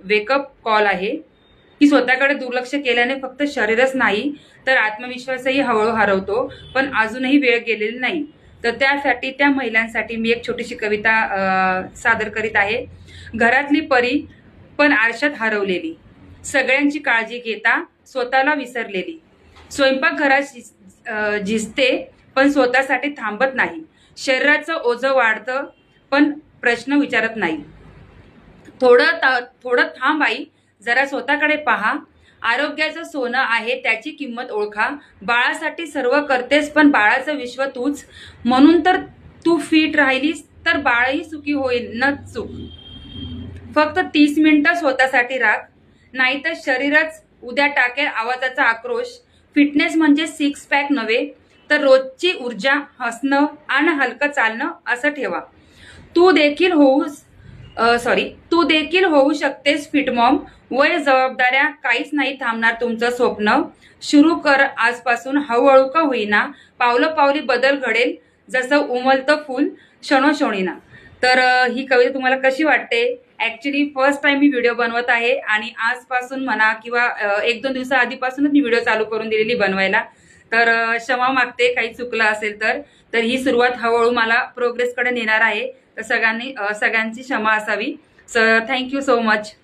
Wake up call आहे की स्वतःकडे दुर्लक्ष केल्याने फक्त शरीरच नाही तर आत्मविश्वासही हळूहळू हरवतो, पण अजूनही वेळ गेलेली नाही. तर त्यासाठी त्या महिलांसाठी मी एक छोटीशी कविता सादर करीत आहे. घरातली परी पण आरशात हरवलेली, सगळ्यांची काळजी घेता स्वतःला विसरलेली, स्वयंपाकघरात झिजते पण स्वतःसाठी थांबत नाही, शरीराचं ओझं वाढतं पण प्रश्न विचारत नाही. थोडं थांब आई, जरा स्वतःकडे पहा, आरोग्याचं सोनं आहे त्याची किंमत ओळखा, बाळासाठी सर्व करतेस पण बाळाचं विश्व तूच, म्हणून तर तू फिट राहिलीस तर बाळही सुखी होईल न चूक. फक्त 30 मिनिटं स्वतःसाठी राख, नाहीतर शरीरच उद्या टाकेल आवाजाचा आक्रोश. फिटनेस म्हणजे 6 पॅक नव्हे तर रोजची ऊर्जा, हसणं आणि हलकं चालणं असं ठेवा. तू देखील होऊ शकतेस फिट मॉम. वय, जबाबदाऱ्या काहीच नाही थांबणार तुमचं स्वप्न. सुरू कर आजपासून, हळूहळू का होईना, पावलं पावली बदल घडेल जसं उमलतं फुल क्षणोक्षणीना. तर ही कविता तुम्हाला कशी वाटते? ऍक्च्युली फर्स्ट टाइम मी व्हिडिओ बनवत आहे आणि आजपासून म्हणा किंवा 1-2 दिवसा आधीपासूनच मी व्हिडिओ चालू करून दिलेली बनवायला. तर क्षमा मागते काही चुकलं असेल तर. तर ही सुरुवात हळूहळू मला प्रोग्रेसकडे नेणार आहे. तर सगळ्यांची क्षमा असावी. So thank you so much.